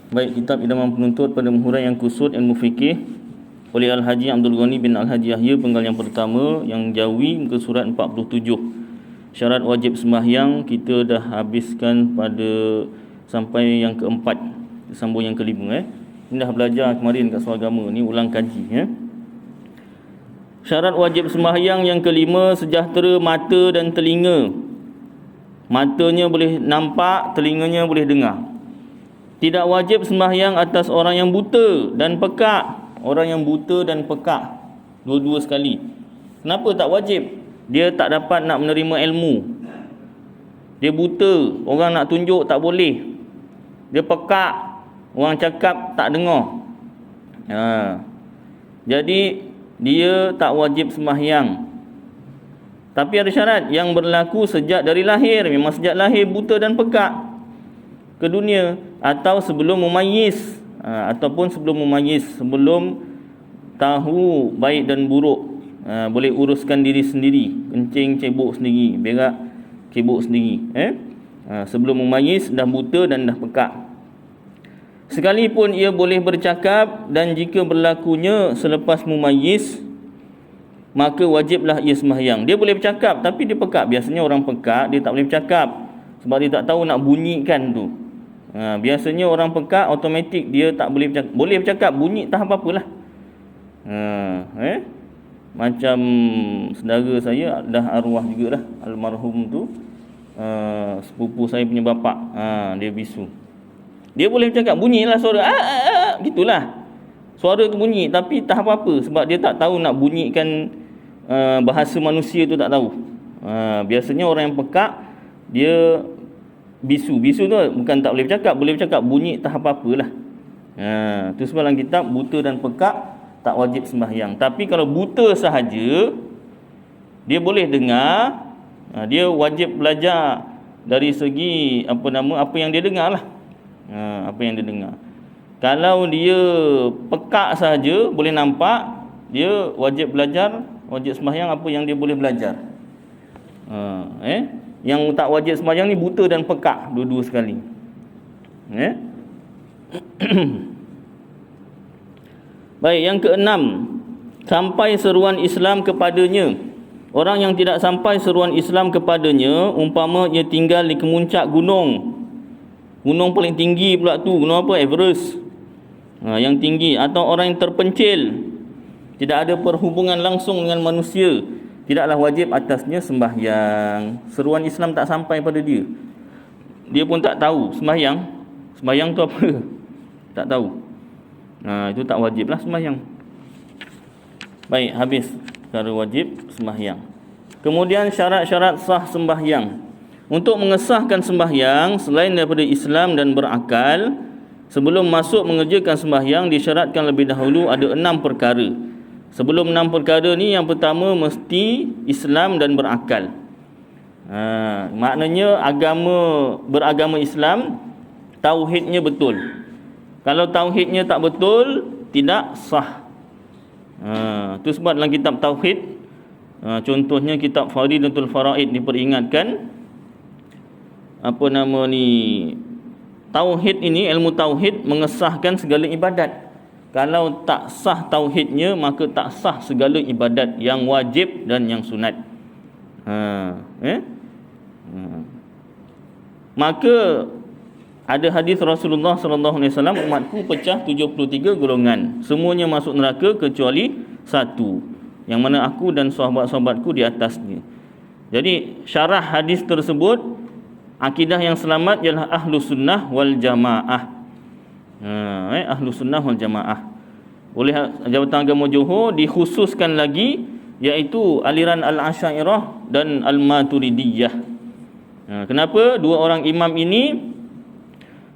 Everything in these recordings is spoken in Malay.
Baik, kitab Idaman Penuntut pada Muhuraian yang kusut ilmu fikih oleh Al-Haji Abdul Ghani bin Al-Haji Yahya, penggal yang pertama, yang Jawi, muka surat 47. Syarat wajib sembahyang kita dah habiskan pada sampai yang keempat, sambung yang kelima. Ini dah belajar kemarin kat Suagama, ni ulang kaji. Syarat wajib sembahyang yang kelima, sejahtera mata dan telinga. Matanya boleh nampak, telinganya boleh dengar. Tidak wajib sembahyang atas orang yang buta dan pekak. Orang yang buta dan pekak, dua-dua sekali. Kenapa tak wajib? Dia tak dapat nak menerima ilmu. Dia buta, orang nak tunjuk tak boleh. Dia pekak, orang cakap tak dengar. Jadi dia tak wajib sembahyang. Tapi ada syarat yang berlaku sejak dari lahir. Memang sejak lahir buta dan pekak ke dunia, atau sebelum memayis, ataupun sebelum memayis, sebelum tahu baik dan buruk, boleh uruskan diri sendiri, kencing cebok sendiri, berak cebok sendiri. Sebelum memayis dah buta dan dah pekak. Sekalipun ia boleh bercakap, dan jika berlakunya selepas memayis, maka wajiblah ia sembahyang. Dia boleh bercakap tapi dia pekak. Biasanya orang pekak dia tak boleh bercakap sebab dia tak tahu nak bunyikan tu. Biasanya orang pekak automatik dia tak boleh bercakap. Boleh bercakap, bunyi tak apa-apalah. Macam saudara saya dah arwah jugalah, almarhum tu, sepupu saya punya bapa, dia bisu. Dia boleh bercakap, bunyilah suara, gitulah. Suara tu bunyi tapi tak apa-apa sebab dia tak tahu nak bunyikan bahasa manusia tu, tak tahu. Biasanya orang yang pekak dia bisu. Bisu tu bukan tak boleh bercakap, boleh bercakap, bunyi tak apa-apalah. Tu sebab dalam kitab buta dan pekak tak wajib sembahyang. Tapi kalau buta sahaja, dia boleh dengar, dia wajib belajar dari segi apa yang dia dengar lah. Apa yang dia dengar. Kalau dia pekak sahaja, boleh nampak, dia wajib belajar, wajib sembahyang apa yang dia boleh belajar. Yang tak wajib sembahyang ni buta dan pekak, dua-dua sekali. Baik, yang keenam, sampai seruan Islam kepadanya. Orang yang tidak sampai seruan Islam kepadanya, umpama ia tinggal di kemuncak gunung. Gunung paling tinggi pula tu, gunung apa? Everest. Yang tinggi. Atau orang yang terpencil, tidak ada perhubungan langsung dengan manusia, tidaklah wajib atasnya sembahyang. Seruan Islam tak sampai pada dia. Dia pun tak tahu sembahyang. Sembahyang tu apa? Tak tahu. Itu tak wajiblah sembahyang. Baik, habis perkara wajib sembahyang. Kemudian syarat-syarat sah sembahyang. Untuk mengesahkan sembahyang selain daripada Islam dan berakal, sebelum masuk mengerjakan sembahyang disyaratkan lebih dahulu ada 6 perkara. Sebelum 6 perkara ni, yang pertama mesti Islam dan berakal. Maknanya beragama Islam, tauhidnya betul. Kalau tauhidnya tak betul, tidak sah. Itu sebab dalam kitab tauhid, contohnya kitab Faridatul Faraid, diperingatkan tauhid ini, ilmu tauhid mengesahkan segala ibadat. Kalau tak sah tauhidnya, maka tak sah segala ibadat yang wajib dan yang sunat. Maka ada hadis Rasulullah sallallahu alaihi wasallam, umatku pecah 73 golongan, semuanya masuk neraka kecuali satu, yang mana aku dan sahabat-sahabatku di atasnya. Jadi syarah hadis tersebut, akidah yang selamat ialah Ahlus Sunnah wal Jamaah. Ahlus Sunnah wal Jamaah. Oleh Jabatan Agama Johor dikhususkan lagi, iaitu aliran Al-Asy'ariyah dan Al-Maturidiyah. Kenapa? Dua orang imam ini,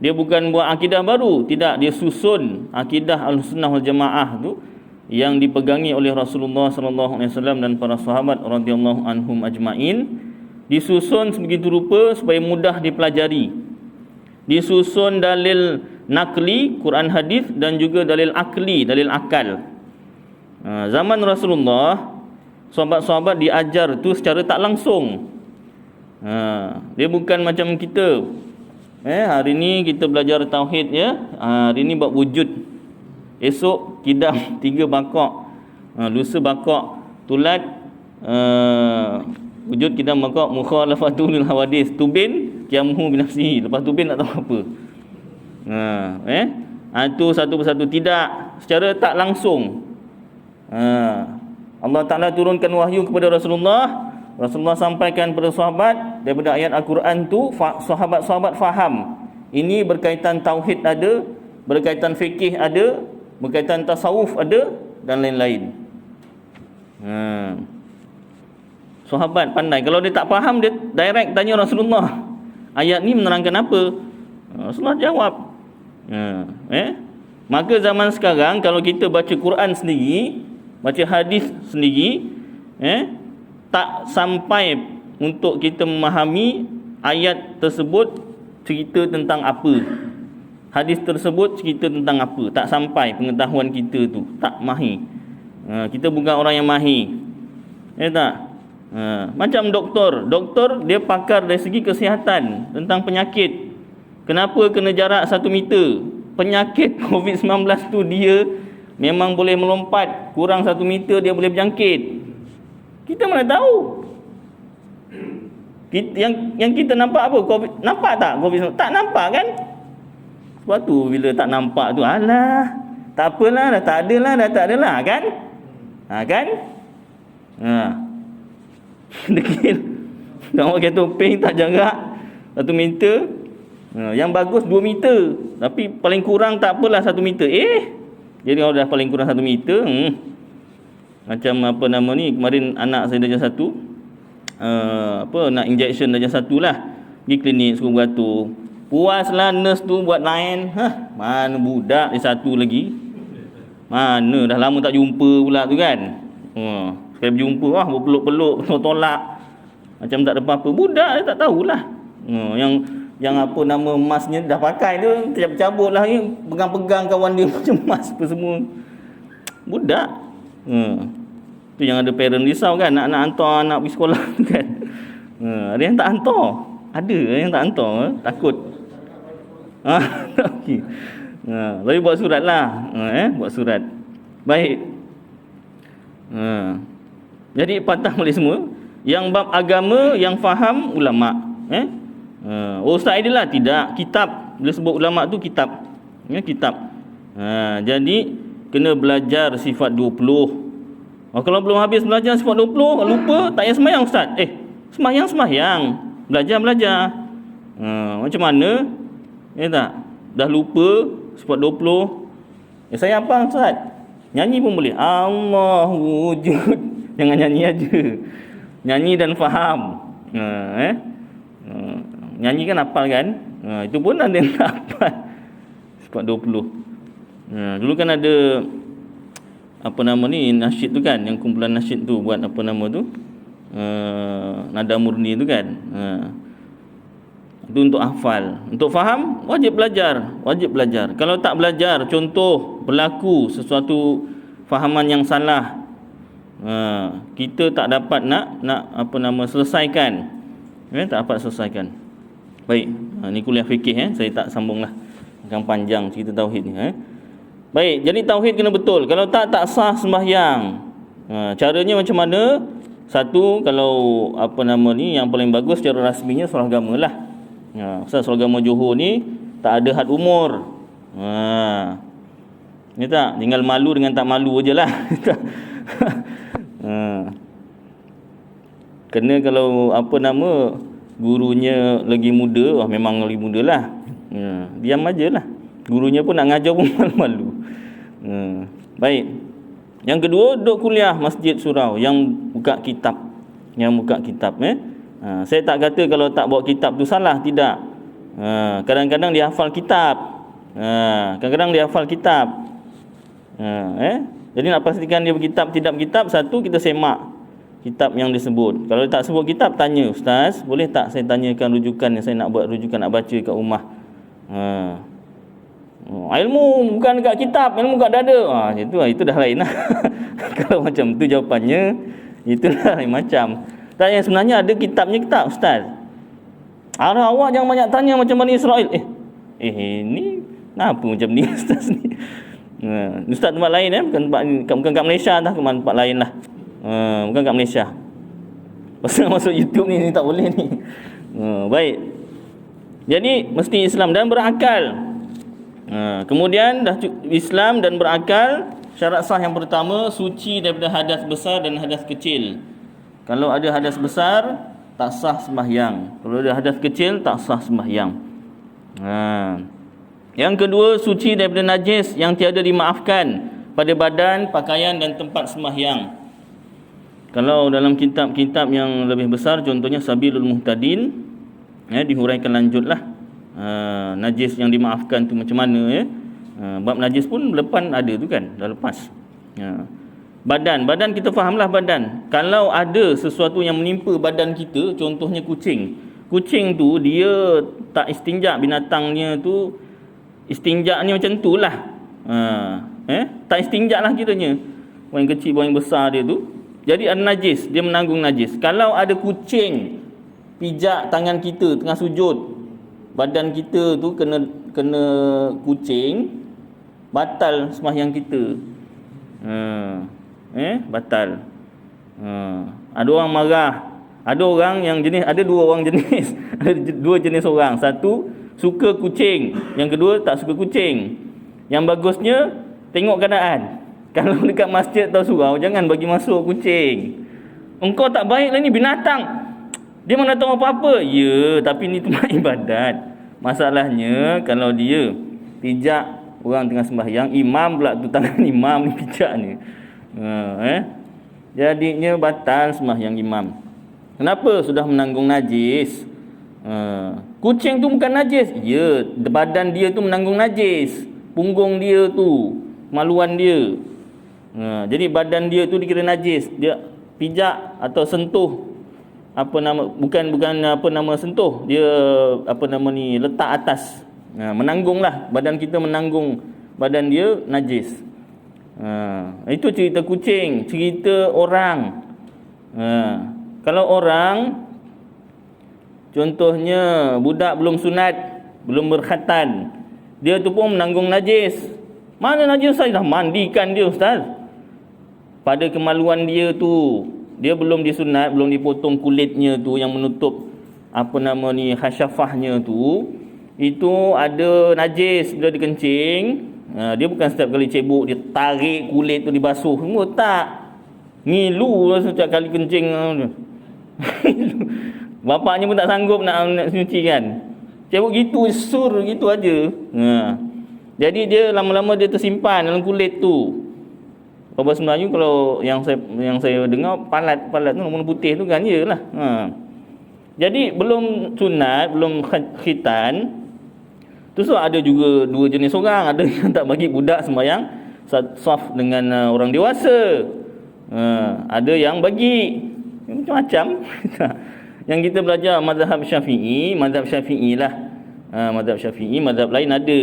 dia bukan buat akidah baru, tidak, dia susun akidah Ahlus Sunnah wal Jamaah tu yang dipegangi oleh Rasulullah sallallahu alaihi wasallam dan para sahabat radhiyallahu anhum ajmain. Disusun sebegitu rupa supaya mudah dipelajari. Disusun dalil nakli, Quran hadis, dan juga dalil akli, dalil akal. Zaman Rasulullah, sahabat-sahabat diajar tu secara tak langsung. Dia bukan macam kita Hari ni kita belajar tauhid ya. Hari ni bab wujud. Esok kidam 3 bakok. Lusa bakok tulat, wujud kidam bakok mukhalafatul lil hawadis. Tubin qiyamuhu binafsihi. Lepas tubin tak tahu apa. Itu satu persatu, tidak secara tak langsung. Allah Ta'ala turunkan wahyu kepada Rasulullah. Rasulullah sampaikan kepada sahabat daripada ayat Al-Quran tu, sahabat-sahabat faham. Ini berkaitan tauhid ada, berkaitan fikih ada, berkaitan tasawuf ada dan lain-lain. Sahabat pandai. Kalau dia tak faham, dia direct tanya Rasulullah, ayat ni menerangkan apa? Rasulullah jawab. Maka zaman sekarang kalau kita baca Quran sendiri, baca hadis sendiri, tak sampai untuk kita memahami ayat tersebut cerita tentang apa, hadis tersebut cerita tentang apa. Tak sampai pengetahuan kita tu, tak mahir. Kita bukan orang yang mahir. Tak? Macam doktor dia pakar dari segi kesihatan tentang penyakit. Kenapa kena jarak 1 meter? Penyakit COVID-19 tu dia memang boleh melompat, kurang 1 meter dia boleh berjangkit. Kita mana tahu? Yang kita nampak apa? COVID, nampak tak COVID? Tak nampak kan? Sebab tu bila tak nampak tu, alah, tak apalah, dah tak adalah kan? Kan? Dekil. Orang pakai topeng tak jarak 1 meter. Yang bagus 2 meter. Tapi paling kurang tak apalah 1 meter. Jadi kalau dah paling kurang 1 meter, macam apa nama ni, kemarin anak saya darjah 1, nak injection darjah 1 lah. Pergi klinik suruh beratur. Puaslah nurse tu buat lain. Mana budak dia 1 lagi. Mana dah lama tak jumpa pula tu kan. Sekali berjumpa, berpeluk-peluk, tolak. Macam tak ada apa-apa. Budak dia tak tahulah. Yang apa nama masnya dah pakai tu, cabut lah, pegang-pegang kawan dia macam mas apa semua. Budak. Tu yang ada parent risau kan, nak hantar anak pergi sekolah tu kan. Ada yang tak hantar. Ada yang tak hantar, takut. Okey. Tapi buat surat lah. Buat surat. Baik. Jadi patah balik semua. Yang bab agama yang faham ulama. Ustaz dia lah tidak, kitab. Bila sebut ulama tu kitab. Kitab. Jadi kena belajar sifat 20. Kalau belum habis belajar sifat 20, lupa, tak payah sembahyang ustaz. Sembahyang. Belajar. Macam mana? Tak? Dah lupa sifat 20. Saya apa ustaz? Nyanyi pun boleh. Allah wujud. Jangan nyanyi aja. Nyanyi dan faham. Nyanyi kan hafal kan? Itu pun ada yang tak hafal. Sifat 20. Dulu kan ada apa nama ni, nasyid tu kan, yang kumpulan nasyid tu buat apa nama tu, nada murni tu kan. Itu untuk hafal. Untuk faham wajib belajar. Kalau tak belajar, contoh berlaku sesuatu fahaman yang salah, kita tak dapat nak apa nama selesaikan. Tak dapat selesaikan. Baik, ni kuliah fikih saya tak sambunglah. Akan panjang cerita tauhid ni. Baik, jadi tauhid kena betul. Kalau tak sah sembahyang. Caranya macam mana? Satu, kalau apa nama ni, yang paling bagus secara rasminya surah agama lah. Pasal surah agama Johor ni tak ada had umur. Ni tak, tinggal malu dengan tak malu je lah. Kena kalau apa nama, gurunya lagi muda, memang lagi muda lah. Diam aje lah. Gurunya pun nak ngajar pun malu-malu. Baik. Yang kedua, duduk kuliah masjid surau yang buka kitab. Saya tak kata kalau tak bawa kitab tu salah, tidak. Kadang-kadang dia hafal kitab. Jadi nak pastikan dia berkitab tidak berkitab, satu, kita semak kitab yang disebut. Kalau dia tak sebut kitab, tanya, ustaz, boleh tak saya tanyakan rujukan yang saya nak buat rujukan, nak baca kat rumah. Ilmu bukan dekat kitab, ilmu kat dada. Itu dah lain lah. Kalau macam tu jawapannya, itulah lain macam. Tak, yang sebenarnya ada kitabnya kitab ustaz. Awak jangan banyak tanya macam Bani Israel. Ni kenapa macam ni ustaz ni? Ustaz tempat lain bukan kat Malaysia dah, ke tempat lain lah. Bukan kat Malaysia. Pasal masuk YouTube ni tak boleh ni. Baik. Jadi mesti Islam dan berakal. Kemudian dah Islam dan berakal. Syarat sah yang pertama, suci daripada hadas besar dan hadas kecil. Kalau ada hadas besar, tak sah sembahyang. Kalau ada hadas kecil, tak sah sembahyang. Yang kedua, suci daripada najis yang tiada dimaafkan pada badan, pakaian dan tempat sembahyang. Kalau dalam kitab-kitab yang lebih besar, contohnya Sabilul Muhtadin, dihuraikan lanjutlah najis yang dimaafkan tu macam mana. Bab najis pun depan ada tu kan, dah lepas. Badan kita fahamlah badan. Kalau ada sesuatu yang menimpa badan kita, contohnya kucing tu dia tak istinjak, binatangnya tu istinjaknya macam tu lah. Tak istinjak lah kiranya, buang yang kecil buang yang besar dia tu. Jadi ada najis, dia menanggung najis. Kalau ada kucing pijak tangan kita tengah sujud, badan kita tu kena kucing, batal sembahyang kita. Batal. Ada orang marah. Ada orang yang jenis, ada dua orang jenis. Ada dua jenis orang. Satu suka kucing, yang kedua tak suka kucing. Yang bagusnya tengok keadaan. Kalau dekat masjid atau surau, jangan bagi masuk kucing. Engkau tak baik lah ni, binatang. Dia mana tahu apa-apa. Ya, tapi ni tempat ibadat. Masalahnya kalau dia pijak orang tengah sembahyang, imam pula tu, tangan imam ni pijak ni. Jadinya batal sembahyang imam. Kenapa? Sudah menanggung najis. Kucing tu bukan najis. Ya, badan dia tu menanggung najis. Punggung dia tu, maluan dia. Jadi badan dia tu dikira najis. Dia pijak atau sentuh, bukan sentuh, dia letak atas. Menanggunglah, badan kita menanggung badan dia najis. Itu cerita kucing. Cerita orang, kalau orang contohnya budak belum sunat, belum berkhatan, dia tu pun menanggung najis. Mana najis saya dah mandikan dia ustaz. Pada kemaluan dia tu, dia belum disunat, belum dipotong kulitnya tu yang menutup khasyafahnya tu, itu ada najis. Bila dikencing, dia bukan setiap kali cebok dia tarik kulit tu dibasuh semua, tak. Ngilu lah setiap kali kencing. Bapaknya pun tak sanggup nak nyuci kan. Cebok gitu, sur gitu aja. Jadi dia lama-lama dia tersimpan dalam kulit tu. Bahasa Melayu kalau yang saya dengar, palat tu warna putih tu kan, iyalah. Jadi belum sunat, belum khitan. Tu so ada juga dua jenis orang. Ada yang tak bagi budak sembahyang saf dengan orang dewasa. Ada yang bagi, macam-macam. Yang kita belajar mazhab Syafi'i lah. Mazhab Syafi'i, mazhab lain ada.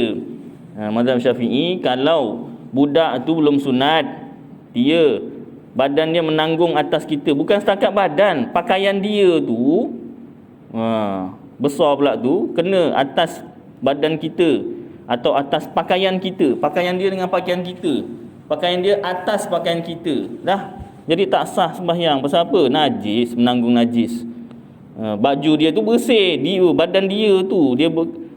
Mazhab Syafi'i, kalau budak tu belum sunat, dia badan dia menanggung atas kita, bukan setakat badan, pakaian dia tu besar pula tu, kena atas badan kita atau atas pakaian kita, pakaian dia dengan pakaian kita, pakaian dia atas pakaian kita dah. Jadi tak sah sembahyang. Pasal apa? Najis, menanggung najis. Baju dia tu bersih, badan dia tu,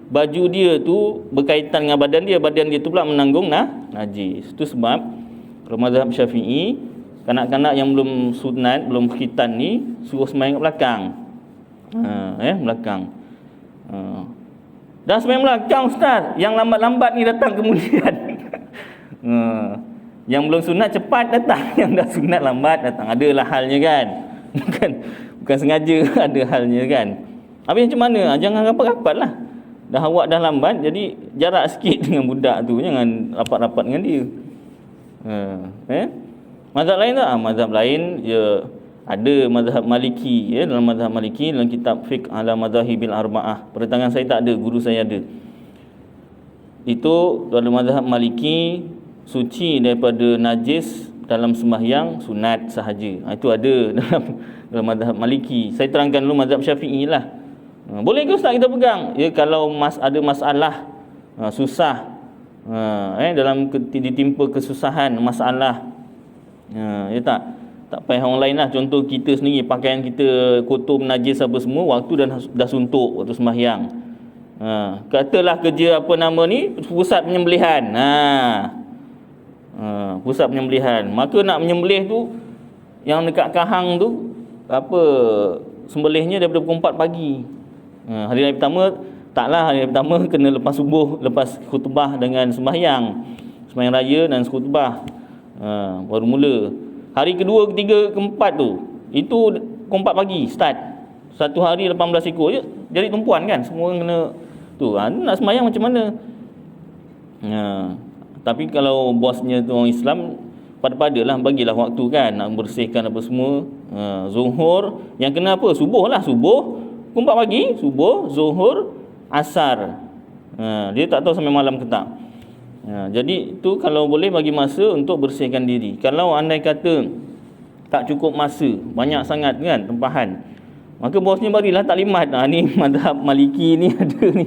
baju dia tu berkaitan dengan badan dia tu pula menanggung najis. Itu sebab kalau mazhab Syafi'i, kanak-kanak yang belum sunat, belum khitan ni suruh sembahyang kat belakang. Belakang. Dah sembahyang belakang ustaz, yang lambat-lambat ni datang kemudian. Yang belum sunat cepat datang, yang dah sunat lambat datang. Adalah halnya kan. Bukan sengaja, ada halnya kan. Habis macam mana? Jangan rapat-rapat lah. Dah awak dah lambat, jadi jarak sikit dengan budak tu, jangan rapat-rapat dengan dia. Mazhab lain tak? Mazhab lain ada mazhab Maliki. Dalam mazhab Maliki, dalam kitab Fiqh ala Madhahibil Arba'ah, pada tangan saya tak ada, guru saya ada. Itu dalam mazhab Maliki, suci daripada najis dalam sembahyang sunat sahaja. Itu ada dalam mazhab Maliki. Saya terangkan dulu mazhab Syafi'i lah. Boleh ke ustaz kita pegang? Ya, kalau ada masalah susah, dalam ditimpa kesusahan, masalah, ya tak payah orang lain lah. Contoh kita sendiri, pakaian kita kotor, najis apa semua, waktu dah suntuk waktu sembahyang. Katalah kerja pusat penyembelihan. Pusat penyembelihan. Maka nak menyembelih tu, yang dekat kahang tu, sembelihnya daripada pukul 4 pagi. Hari pertama taklah, hari pertama kena lepas subuh, lepas khutbah dengan sembahyang raya dan khutbah, baru mula. Hari kedua, ketiga, keempat tu, itu pukul 4 pagi start. Satu hari 18 ekor je, jadi tumpuan kan, semua kena tu. Nak sembahyang macam mana? Tapi kalau bosnya tu orang Islam, pada-padalah, bagilah waktu kan, nak bersihkan apa semua. Zuhur yang kena apa? Subuh lah, subuh pukul 4 pagi, subuh, zuhur, asar. Dia tak tahu sampai malam ke tak. Jadi tu kalau boleh bagi masa untuk bersihkan diri. Kalau andai kata tak cukup masa, banyak sangat kan tempahan, maka bosnya barilah taklimat. Ni mazhab Maliki ni ada ni.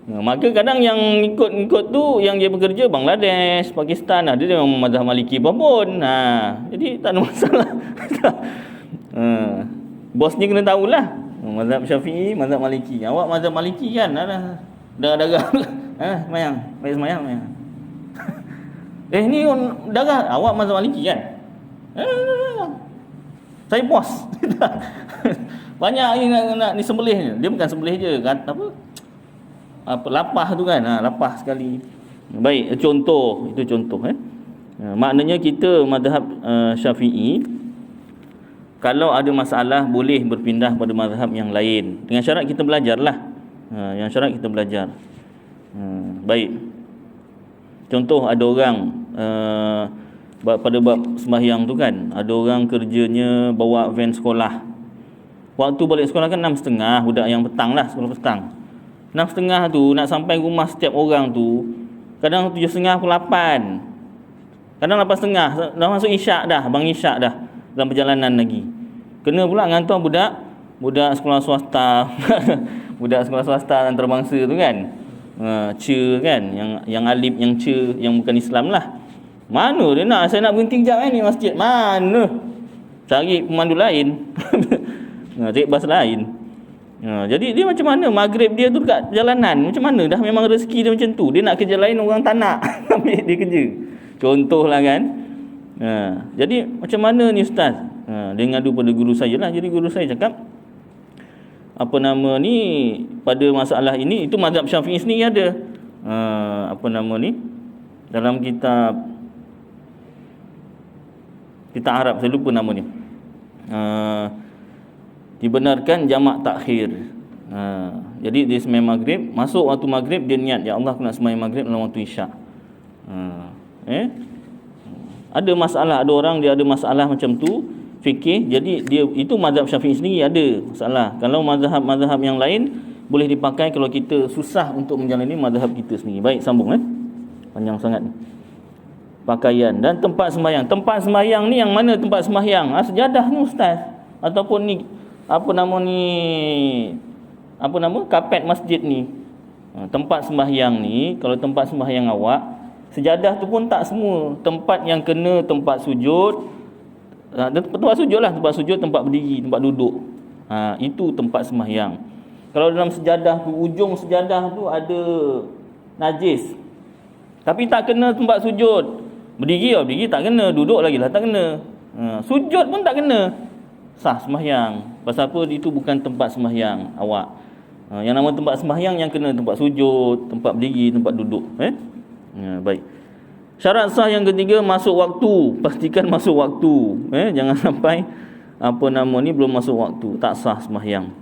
Maka kadang yang ikut tu, yang dia bekerja Bangladesh, Pakistan, ada dia memang mazhab Maliki pun. Jadi tak ada masalah. Bosnya kena tahulah, mazhab Syafi'i, mazhab Maliki. Awak mazhab Maliki kan, darah-darah. Semayang, baik semayang. Ni darah, awak mazhab Maliki kan? Saya bos. Banyak ni nak disembelih. Dia bukan sembelih je, kata apa lapah tu kan, lapah sekali. Baik, contoh, itu contoh. Maknanya kita mazhab Syafi'i, kalau ada masalah boleh berpindah pada mazhab yang lain, dengan syarat kita belajarlah. Yang syarat kita belajar. Baik, contoh ada orang pada bab sembahyang tu kan, ada orang kerjanya bawa van sekolah. Waktu balik sekolah kan 6.30, budak yang petang lah, sekolah petang. 6.30 tu nak sampai rumah setiap orang tu kadang 7.30 pukul 8. Kadang 8.30 dah masuk isyak dah, bang isyak dah, dalam perjalanan lagi. Kena pula ngantar budak sekolah swasta. Budak sekolah swasta antarabangsa tu kan. Ce kan, yang alif, yang ce, yang bukan Islam lah. Mana dia nak, saya nak berhenti kejap ni masjid. Mana? Cari pemandu lain. Cari bas lain. Jadi dia macam mana, maghrib dia tu dekat jalanan, macam mana dah, memang rezeki dia macam tu. Dia nak kerja lain, orang tak nak ambil dia kerja. Contohlah kan. Jadi macam mana ni ustaz? Dia ngadu pada guru saya lah. Jadi guru saya cakap, pada masalah ini, itu mazhab Syafi'i sendiri ada. Dalam kitab Arab, saya lupa nama ni. Dibenarkan jamak takhir. Jadi dia sembahyang maghrib, masuk waktu maghrib dia niat, ya Allah aku nak sembahyang maghrib dalam waktu isyak. Ada masalah, ada orang dia ada masalah macam tu fikih, jadi dia itu mazhab Syafi'i sendiri ada masalah. Kalau mazhab yang lain boleh dipakai kalau kita susah untuk menjalani mazhab kita sendiri. Baik, sambung panjang sangat ni. Pakaian dan tempat sembahyang. Tempat sembahyang ni yang mana tempat sembahyang? Sejadah ni ustaz, ataupun ni kapet masjid ni. Tempat sembahyang ni, kalau tempat sembahyang awak, sejadah tu pun tak semua. Tempat yang kena tempat sujud, tempat sujud lah, tempat sujud, tempat berdiri, tempat duduk, itu tempat sembahyang. Kalau dalam sejadah tu, ujung sejadah tu ada najis, tapi tak kena tempat sujud. Berdiri tak kena, duduk lagi lah tak kena, sujud pun tak kena, sah sembahyang. Pasal apa? Itu bukan tempat sembahyang awak. Yang nama tempat sembahyang yang kena tempat sujud, tempat berdiri, tempat duduk. Baik. Syarat sah yang ketiga, masuk waktu. Pastikan masuk waktu. Jangan sampai belum masuk waktu, tak sah sembahyang.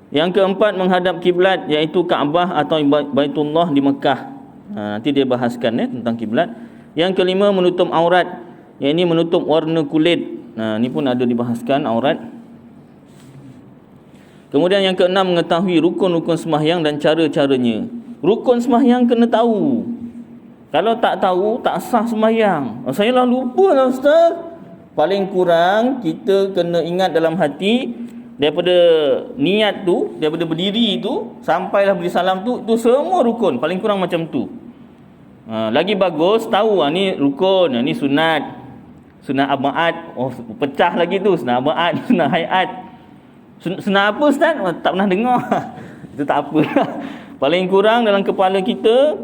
Yang keempat, menghadap kiblat, iaitu Kaabah atau Baitullah di Mekah. Nanti dia bahaskan tentang kiblat. Yang kelima, menutup aurat, iaitu menutup warna kulit. Ni pun ada dibahaskan aurat. Kemudian yang keenam, mengetahui rukun-rukun sembahyang dan cara-caranya. Rukun sembahyang kena tahu. Kalau tak tahu, tak sah sembahyang. Saya lah lupa lah ustaz. paling kurang kita kena ingat dalam hati daripada niat tu, daripada berdiri tu sampailah beri salam tu, itu semua rukun, paling kurang macam tu. Lagi bagus tahu ni rukun, ni sunat, sunat abaat, pecah lagi tu, sunat abaat, sunat hayat. Sunat apa Ustaz? Tak pernah dengar. Itu tak apa. Paling kurang dalam kepala kita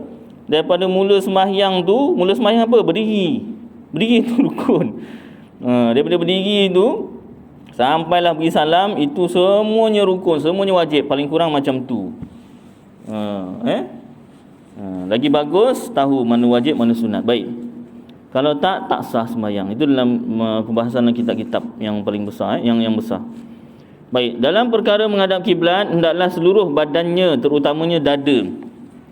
daripada mula sembahyang tu, mula sembahyang apa? Berdiri tu rukun. Daripada berdiri tu sampailah beri salam, itu semuanya rukun, semuanya wajib, paling kurang macam tu. Lagi bagus tahu mana wajib, mana sunat. Baik. Kalau tak sah sembahyang. Itu dalam pembahasan kitab-kitab yang paling besar, yang besar. Baik, dalam perkara menghadap kiblat hendaklah seluruh badannya, terutamanya dada.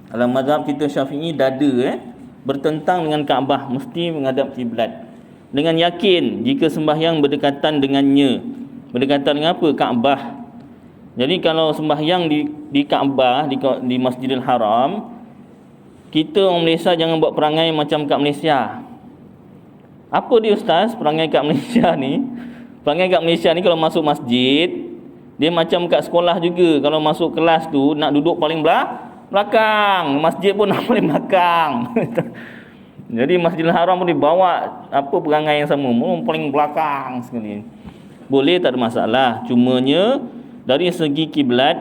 Dalam mazhab kita Syafi'i, dada bertentang dengan Kaabah, mesti menghadap kiblat. Dengan yakin jika sembahyang berdekatan dengannya. Berdekatan dengan apa? Kaabah. Jadi kalau sembahyang di Kaabah, di Masjidil Haram, kita orang Malaysia jangan buat perangai macam kat Malaysia. Apa dia Ustaz perangai kat Malaysia ni? Perangai kat Malaysia ni kalau masuk masjid, dia macam kat sekolah juga. Kalau masuk kelas tu nak duduk paling belakang, masjid pun nak paling belakang. Jadi Masjidil Haram pun dibawa apa perangai yang sama, paling belakang sekali. Boleh, tak ada masalah. Cumanya dari segi kiblat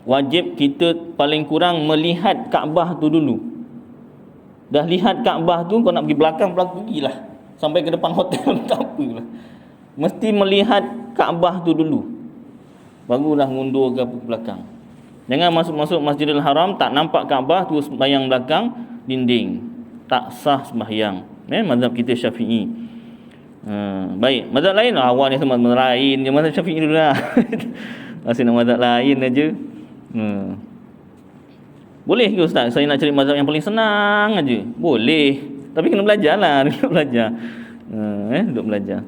wajib kita paling kurang melihat Kaabah tu dulu. Dah lihat Kaabah tu, kau nak pergi belakang pergilah. Sampai ke depan hotel tak apalah. Mesti melihat Kaabah tu dulu, barulah mundur ke belakang. Jangan masuk Masjidil Haram tak nampak Kaabah tu, sembahyang belakang dinding, tak sah sembahyang. Mazhab kita Syafi'i. Baik, mazhab lain awal ni sama mazhab lain je, mazhab Syafi'i dulu lah. Masih nak mazhab lain aja. Boleh ke Ustaz saya nak cari mazhab yang paling senang aja? Boleh, tapi kena belajarlah, duduk belajar. Duduk belajar.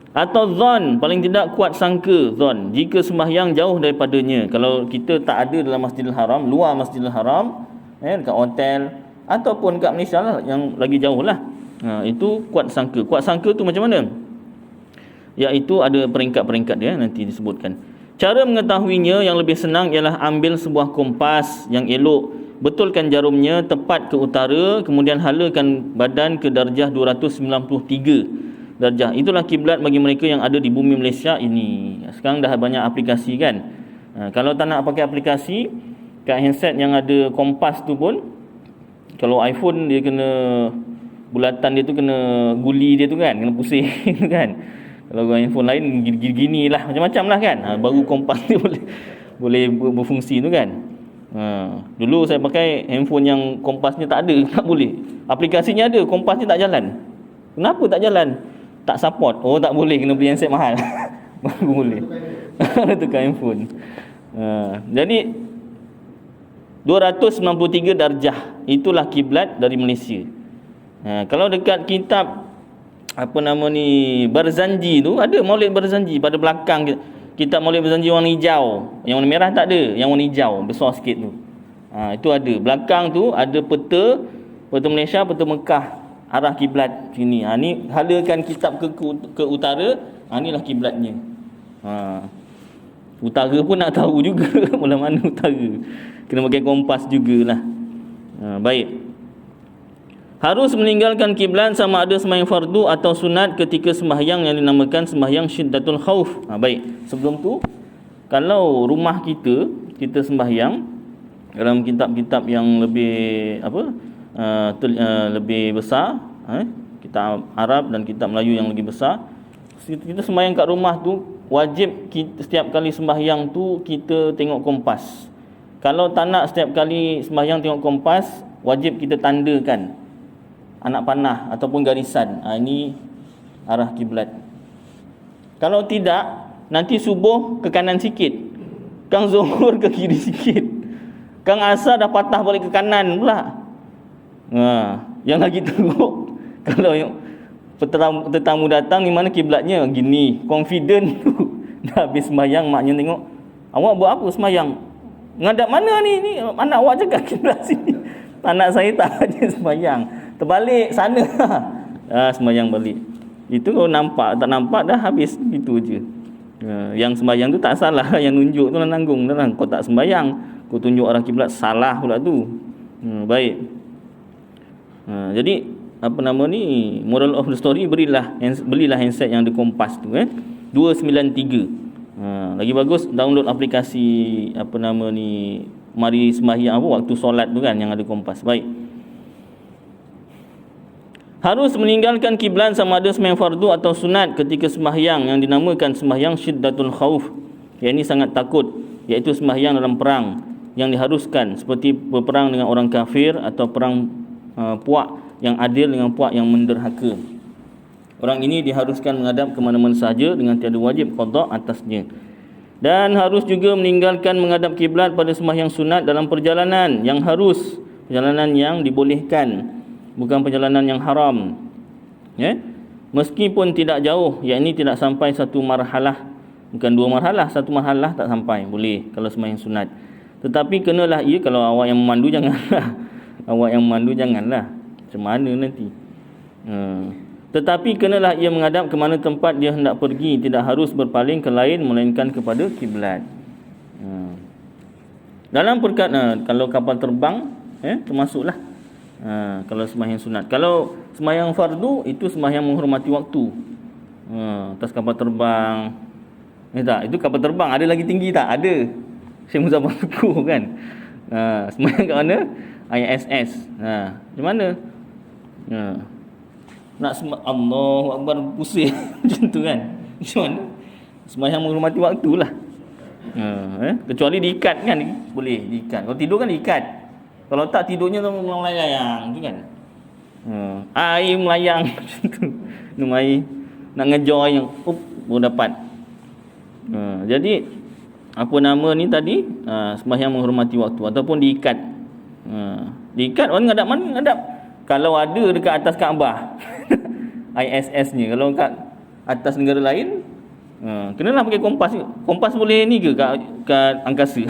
Atau zon, paling tidak kuat sangka zon, jika sembahyang jauh daripadanya. Kalau kita tak ada dalam Masjidil Haram, luar Masjidil Haram, dekat hotel ataupun kat Malaysia lah, yang lagi jauh lah, itu kuat sangka. Kuat sangka tu macam mana? Iaitu ada peringkat-peringkat dia, nanti disebutkan. Cara mengetahuinya yang lebih senang ialah ambil sebuah kompas yang elok, betulkan jarumnya tepat ke utara, kemudian halakan badan ke darjah 293 darjah. Itulah kiblat bagi mereka yang ada di bumi Malaysia ini. Sekarang dah banyak aplikasi kan. Kalau tak nak pakai aplikasi, kat handset yang ada kompas tu pun, kalau iPhone dia kena bulatan dia tu kena guli dia tu kan, kena pusing tu kan. Kalau handphone lain gini lah, macam-macam lah kan. Baru kompas dia boleh berfungsi tu kan. Dulu saya pakai handphone yang kompasnya tak ada, tak boleh. Aplikasinya ada, kompasnya tak jalan. Kenapa tak jalan? Tak support. Tak boleh, kena beli handset mahal. Baru boleh. Tukar handphone. Jadi 293 darjah itulah kiblat dari Malaysia. Kalau dekat kitab Barzanji tu ada Maulid Barzanji pada belakang. Kitab Maulid Barzanji warna hijau, yang warna merah tak ada, yang warna hijau besar sikit tu. Itu ada. Belakang tu ada peta Malaysia, peta Mekah, arah kiblat sini. Ni halakan kitab ke utara, inilah kiblatnya. Utara pun nak tahu juga mana utara. Kena pakai kompas jugalah. Baik. Harus meninggalkan kiblat sama ada sembahyang fardu atau sunat ketika sembahyang yang dinamakan sembahyang syiddatul khauf. Baik. Sebelum tu, kalau rumah kita sembahyang dalam kitab-kitab yang lebih lebih besar, kitab Arab dan kitab Melayu yang lebih besar, kita sembahyang kat rumah tu wajib kita, setiap kali sembahyang tu kita tengok kompas. Kalau tak nak setiap kali sembahyang tengok kompas, wajib kita tandakan anak panah ataupun garisan. Ini arah kiblat. Kalau tidak, nanti subuh ke kanan sikit, kang zuhur ke kiri sikit, kang asar dah patah balik ke kanan pula. Yang lagi teruk, kalau tetamu datang, ni mana kiblatnya? Gini, confident tu. Dah habis sembahyang, maknya tengok, awak buat apa sembahyang? Ngadap mana ni? Ni mana awak cakap kiblat sini? Anak saya tak ada sembahyang, terbalik sana. Sembahyang balik. Itu kau nampak, tak nampak dah habis, itu je. Yang sembahyang tu tak salah, yang nunjuk tu lah nanggung dah. Kau tak sembahyang, kau tunjuk arah kiblat, salah pula tu. Baik. Jadi apa nama ni, moral of the story, belilah handset yang ada kompas tu 293. Lagi bagus download aplikasi apa nama ni, mari sembahyang apa waktu solat tu kan, yang ada kompas. Baik. Harus meninggalkan kiblat sama ada sembahyang fardu atau sunat ketika sembahyang yang dinamakan sembahyang syiddatul khauf, yang ini sangat takut, iaitu sembahyang dalam perang yang diharuskan, seperti berperang dengan orang kafir atau perang puak yang adil dengan puak yang menderhaka. Orang ini diharuskan menghadap ke mana-mana sahaja dengan tiada wajib qada atasnya. Dan harus juga meninggalkan menghadap kiblat pada sembahyang sunat dalam perjalanan yang harus, perjalanan yang dibolehkan, bukan perjalanan yang haram. Meskipun tidak jauh, yakni tidak sampai satu marhalah, bukan dua marhalah, satu marhalah tak sampai, boleh kalau sembahyang sunat. Tetapi kenalah ia, kalau awak yang memandu janganlah. Awak yang memandu janganlah, macam mana nanti. Tetapi kenalah ia menghadap ke mana tempat dia hendak pergi, tidak harus berpaling ke lain melainkan kepada kiblat. Dalam perkara kalau kapal terbang termasuklah. Kalau sembahyang sunat. Kalau sembahyang fardu, itu sembahyang menghormati waktu. Atas kapal terbang. Tak, itu kapal terbang ada lagi tinggi tak? Ada. Syekh Muzaffar Tuku kan. Sembahyang kat mana? ISS. Di mana? Nak Allahu Akbar pusing macam tu kan. Macam mana? Sembahyang menghormati waktu lah. Kecuali diikat kan, boleh diikat. Kalau tidur kan diikat. Kalau tak, tidurnya tu melayang tu kan. Air melayang macam tu. Minum air, nak ngejar yang baru dapat. Jadi apa nama ni tadi, sembahyang menghormati waktu ataupun diikat. Diikat orang ngadap mana? Ngadap kalau ada dekat atas Kaabah. ISS-nya. Kalau kat atas negara lain, kenalah pakai kompas. Kompas boleh ni ke kat angkasa?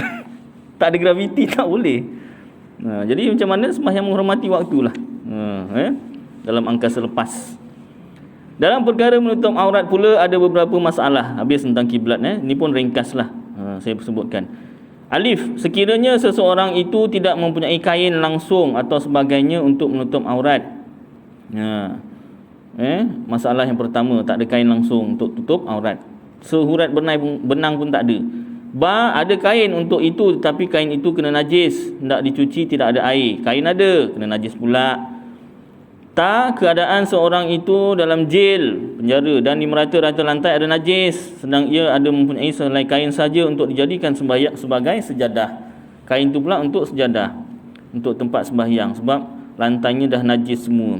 Tak ada graviti, tak boleh. Jadi macam mana sembahyang menghormati waktulah dalam angkasa lepas. Dalam perkara menutup aurat pula ada beberapa masalah. Habis tentang kiblat. Ini pun ringkaslah saya sebutkan. Alif, sekiranya seseorang itu tidak mempunyai kain langsung atau sebagainya untuk menutup aurat. Masalah yang pertama, tak ada kain langsung untuk tutup aurat. Sehurat benang pun tak ada. Ada kain untuk itu, tetapi kain itu kena najis, hendak dicuci, tidak ada air. Kain ada, kena najis pula. Keadaan seorang itu dalam jail, penjara, dan di merata-rata lantai ada najis, sedang ia ada mempunyai sehelai kain saja untuk dijadikan sebagai sejadah. Kain itu pula untuk sejadah, untuk tempat sembahyang, sebab lantainya dah najis semua.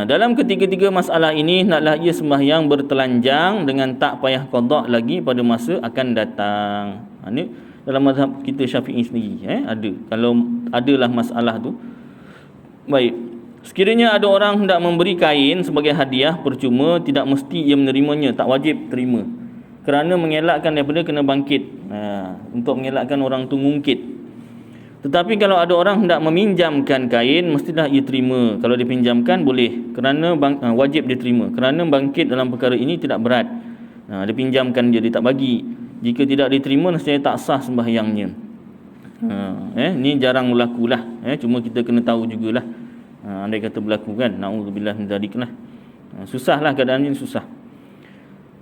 Dalam ketiga-tiga masalah ini, naklah ia sembahyang bertelanjang dengan tak payah qada lagi pada masa akan datang. Ini dalam mazhab kita Syafi'i sendiri. Ada. Kalau adalah masalah tu. Baik. Sekiranya ada orang hendak memberi kain sebagai hadiah percuma, tidak mesti ia menerimanya, tak wajib terima. Kerana mengelakkan daripada kena bangkit. Untuk mengelakkan orang tu ngungkit. Tetapi kalau ada orang hendak meminjamkan kain, mestilah ia terima. Kalau dipinjamkan boleh, kerana wajib dia terima. Kerana bangkit dalam perkara ini tidak berat. Dia pinjamkan dia tak bagi. Jika tidak diterima, nescaya tak sah sembahyangnya. Ini jarang berlaku lah. Cuma kita kena tahu jugalah. Andai kata berlaku kan, na'udzubillah min dzalik lah. Susahlah keadaan ini, susah.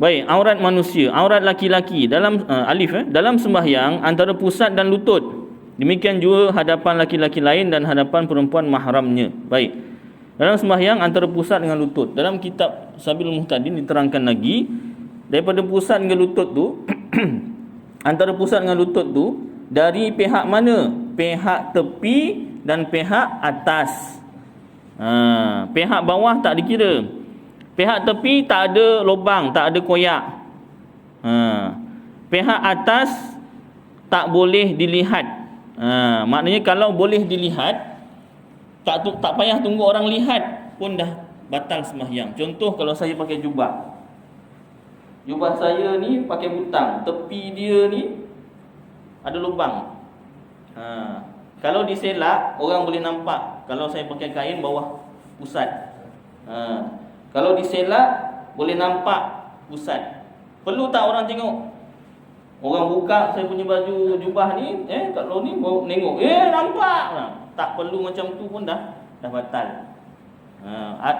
Baik, aurat manusia, aurat laki-laki dalam alif dalam sembahyang antara pusat dan lutut. Demikian juga hadapan laki-laki lain dan hadapan perempuan mahramnya. Baik. Dalam sembahyang antara pusat dengan lutut. Dalam kitab Sabilul Muhtadin diterangkan lagi, daripada pusat dengan lutut tu antara pusat dengan lutut tu dari pihak mana? Pihak tepi dan pihak atas. Pihak bawah tak dikira. Pihak tepi tak ada lubang, tak ada koyak. Pihak atas tak boleh dilihat. Maknanya kalau boleh dilihat, tak payah tunggu orang lihat pun dah batal sembahyang. Contoh, kalau saya pakai jubah saya ni pakai butang, tepi dia ni ada lubang. Kalau diselak, orang boleh nampak kalau saya pakai kain bawah pusat. Kalau diselat boleh nampak pusat. Perlu tak orang tengok? Orang buka saya punya baju jubah ni, kat luar ni baru tengok, nampak lah. Tak perlu macam tu pun dah batal.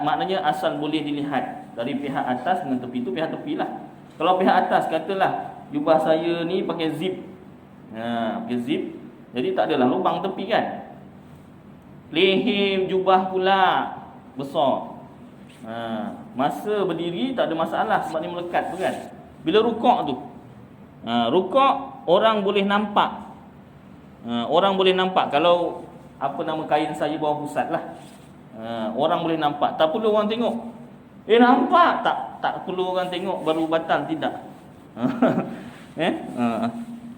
Maknanya asal boleh dilihat dari pihak atas dengan tepi tu, pihak tepi lah. Kalau pihak atas katalah jubah saya ni pakai zip, pakai zip, jadi tak adalah lubang tepi kan. Leher jubah pula besar, masa berdiri tak ada masalah sebab dia melekat tu kan. Bila rukuk tu, rukuk orang boleh nampak, orang boleh nampak. Kalau apa nama kain saya bawah pusat lah, orang boleh nampak. Tak perlu orang tengok, nampak tak perlu orang tengok baru batal, tidak.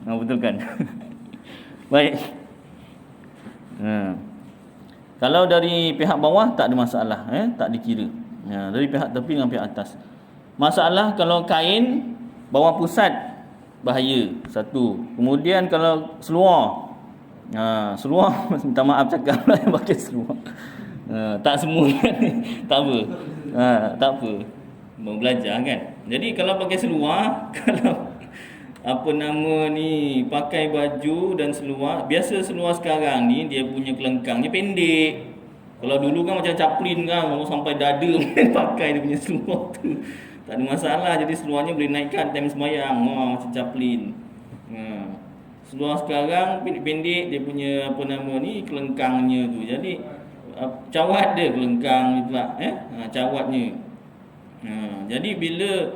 Betul kan? Baik. Kalau dari pihak bawah tak ada masalah, tak dikira. Dari pihak tepi dengan pihak atas. Masalah kalau kain bawah pusat, bahaya. Satu. Kemudian kalau seluar, seluar minta maaf cakap lah pakai seluar. Tak semua kan. Tak apa. Tak apa. Mau belajar kan. Jadi kalau pakai seluar, kalau apa nama ni, pakai baju dan seluar, biasa seluar sekarang ni dia punya kelengkangnya pendek. Kalau dulu kan macam Chaplin kan, sampai dada pakai dia punya seluar tu. Tak ada masalah, jadi seluarnya boleh naikkan time sembahyang, macam Chaplin. Seluar sekarang pendek-pendek, dia punya apa nama ni, kelengkangnya tu. Jadi cawat dia kelengkang ni pula, cawatnya. Jadi bila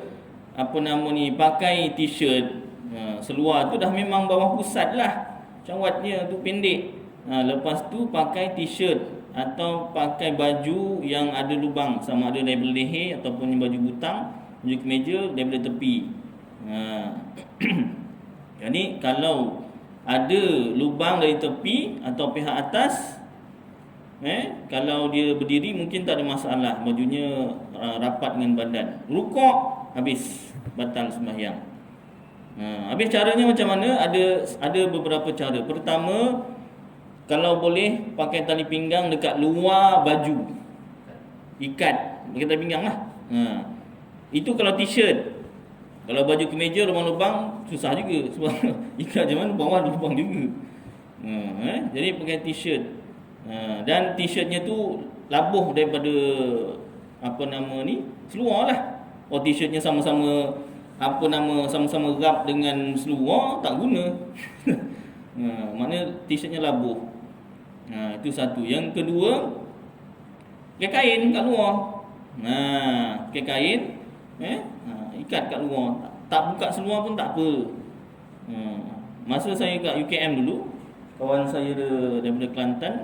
apa nama ni, pakai t-shirt, seluar tu dah memang bawah pusat lah, cawatnya tu pendek. Lepas tu pakai t-shirt atau pakai baju yang ada lubang, sama ada daripada leher ataupun baju butang, baju kemeja daripada tepi. Jadi kalau ada lubang dari tepi atau pihak atas, kalau dia berdiri mungkin tak ada masalah, bajunya rapat dengan badan. Rukuk habis, batal sembahyang. Habis caranya macam mana? Ada beberapa cara. Pertama, kalau boleh pakai tali pinggang dekat luar baju, ikat pakai tali pinggang lah. Itu kalau t-shirt. Kalau baju kemeja lubang-lubang susah juga, sebab ikat macam mana bawah ada lubang juga. Jadi pakai t-shirt. Dan t-shirtnya tu labuh daripada apa nama ni, seluar lah. T-shirtnya sama-sama apa nama, sama-sama rap dengan seluar, tak guna. Maknanya t-shirtnya labuh. Itu satu. Yang kedua, pakai kain kat luar. Pakai kain, ikat kat luar. Tak buka seluar pun tak apa. Masa saya kat UKM dulu, kawan saya daripada Kelantan,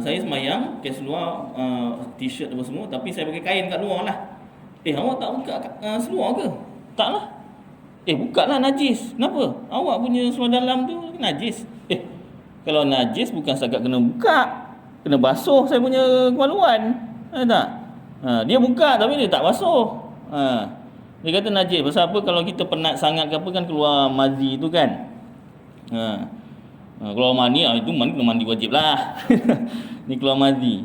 saya sembahyang pakai seluar, t-shirt apa semua, tapi saya pakai kain kat luar lah. Awak tak buka seluar ke? Taklah. Buka lah, najis. Kenapa? Awak punya seluar dalam tu najis. Kalau najis bukan setakat kena buka, kena basuh saya punya kemaluan. Tak? Dia buka tapi dia tak basuh. Dia kata najis. Pasal apa? Kalau kita penat sangat ke apa kan, keluar mazi tu kan. Keluar mani, itu mandi kena mandi wajib lah. Ni keluar mazi.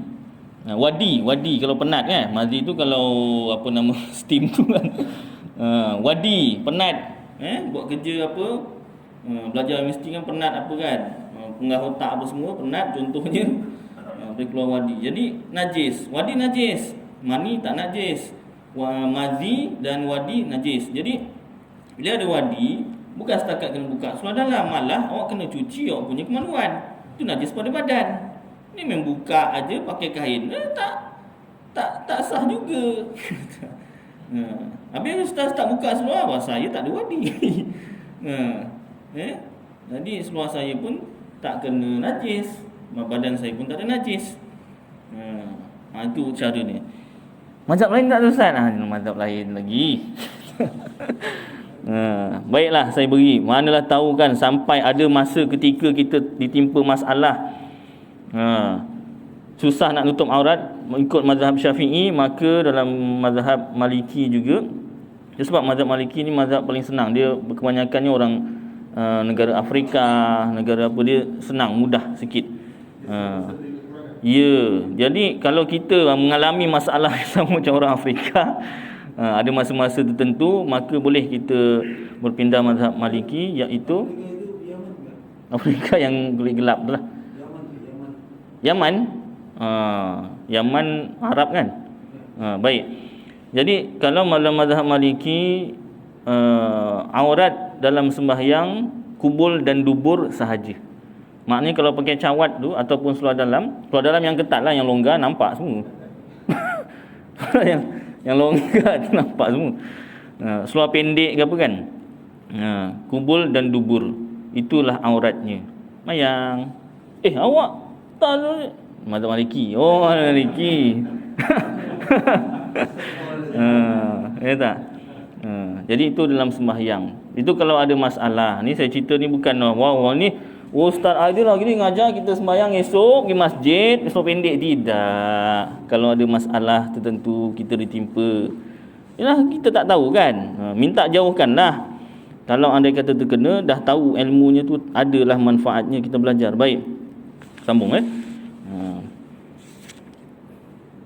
Wadi kalau penat kan. Mazi tu kalau apa nama, steam tu kan. Wadi penat, buat kerja apa, belajar mesti kan penat apa kan, penggah otak apa semua penat, contohnya dia keluar wadi. Jadi najis. Wadi najis, mani tak najis, mazi dan wadi najis. Jadi bila ada wadi, bukan setakat kena buka seluar dalam, malah awak kena cuci awak punya kemaluan. Itu najis pada badan. Ni memang buka aja pakai kain, tak sah juga. Habis ustaz tak buka seluar, saya tak ada wadi. Jadi seluar saya pun tak kena najis, badan saya pun tak ada najis. Itu cara ni. Mazhab lain tak ada ustaz? Mazhab lain lagi. Baiklah, saya beri. Manalah tahu kan, sampai ada masa ketika kita ditimpa masalah, susah nak nutup aurat ikut mazhab Syafi'i, maka dalam mazhab Maliki juga. Sebab mazhab Maliki ni mazhab paling senang. Dia kebanyakannya orang negara Afrika, negara apa, dia senang, mudah sikit. Ya, jadi kalau kita mengalami masalah sama macam orang Afrika, ada masa-masa tertentu, maka boleh kita berpindah mazhab Maliki, iaitu Afrika yang kulit gelap tu lah. Yaman. Yaman Arab kan. Baik. Jadi kalau dalam mazhab Maliki, aurat dalam sembahyang kubul dan dubur sahaja. Maknanya kalau pakai cawat tu ataupun seluar dalam yang ketat lah, yang longgar nampak semua. yang longgar tu nampak semua. Seluar pendek ke apa kan. Kubul dan dubur itulah auratnya. Mayang. Awak tak mazhab Maliki. Oh, Maliki. Ya tak? Jadi itu dalam sembahyang. Itu kalau ada masalah. Ni saya cerita ni bukan ni Ustaz Aidil lagi ni ngajar kita sembahyang esok pergi masjid, esok pendek. Tidak. Kalau ada masalah tertentu kita ditimpa, yalah, kita tak tahu kan. Minta jauhkanlah. Kalau andai kata terkena, dah tahu ilmunya tu adalah manfaatnya kita belajar. Baik. Sambung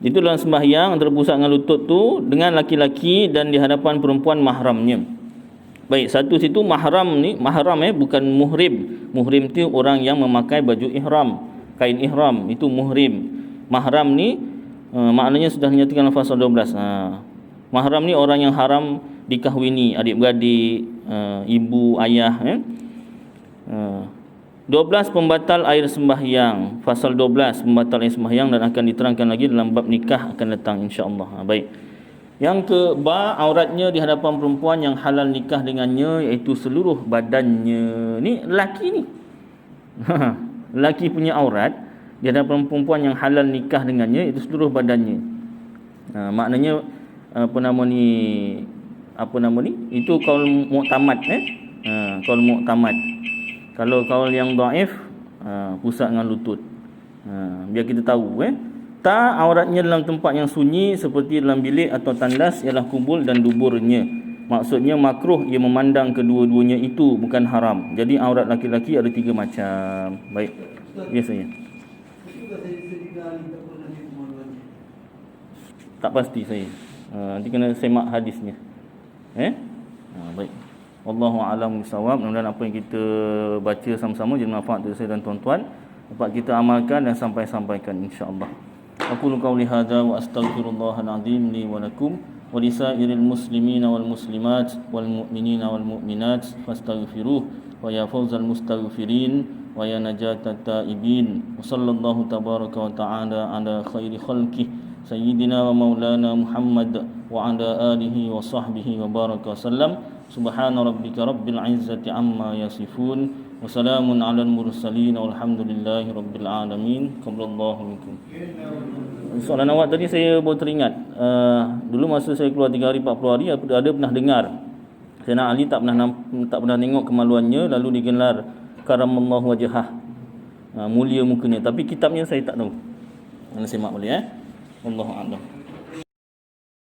Itu dalam sembahyang antara pusat dengan lutut tu dengan laki-laki dan di hadapan perempuan mahramnya. Baik, satu situ mahram ni, bukan muhrim. Muhrim tu orang yang memakai baju ihram, kain ihram, itu muhrim. Mahram ni maknanya sudah dinyatakan dalam pasal 12. Mahram ni orang yang haram dikahwini, adik-beradik, ibu, ayah. 12 pembatal air sembahyang. Pasal 12 pembatal air sembahyang dan akan diterangkan lagi dalam bab nikah akan datang insya-Allah. Baik. Yang ke-ba, auratnya di hadapan perempuan yang halal nikah dengannya, iaitu seluruh badannya. Ni lelaki ni. Lelaki punya aurat di hadapan perempuan yang halal nikah dengannya, iaitu seluruh badannya. Maknanya apa nama ni? Itu kaul muktamad kaul muktamad. Kalau kaul yang dhaif, pusat dengan lutut. Biar kita tahu Tak, auratnya dalam tempat yang sunyi seperti dalam bilik atau tandas ialah kubul dan duburnya. Maksudnya makruh ia memandang kedua-duanya, itu bukan haram. Jadi aurat laki-laki ada 3 macam. Baik. Biasanya. Tak pasti saya. Nanti kena semak hadisnya. Baik. Wallahu a'lam bissawab. Mudah-mudahan apa yang kita baca sama-sama jadi manfaat untuk saya dan tuan-tuan. Dapat kita amalkan dan sampaikan insya-Allah. Aqulu qawli hadza wa astaghfirullahal azim li wa lakum wa lisairil muslimina wal muslimat wal mu'minina wal mu'minat fastaghfiruh wa ya fawzal mustaghfirin wa ya najatat taibin. Wa sallallahu tabaraka wa ta'ala ala khairi khalqih sayyidina wa maulana Muhammad wa ala alihi wa sahbihi wa baraka sallam. Subhana rabbika rabbil izzati amma yasifun. Wassalamun ala mursalin walhamdulillahi rabbil alamin. Qablallahu minkum. Soalan awak tadi saya baru teringat. Dulu masa saya keluar 3 hari 40 hari ada pernah dengar Sayyidina Ali tak pernah tengok kemaluannya, lalu digelar karamallahu wajhah, mulia mukanya. Tapi kitabnya saya tak tahu. Anda semak boleh Wallahu a'lam.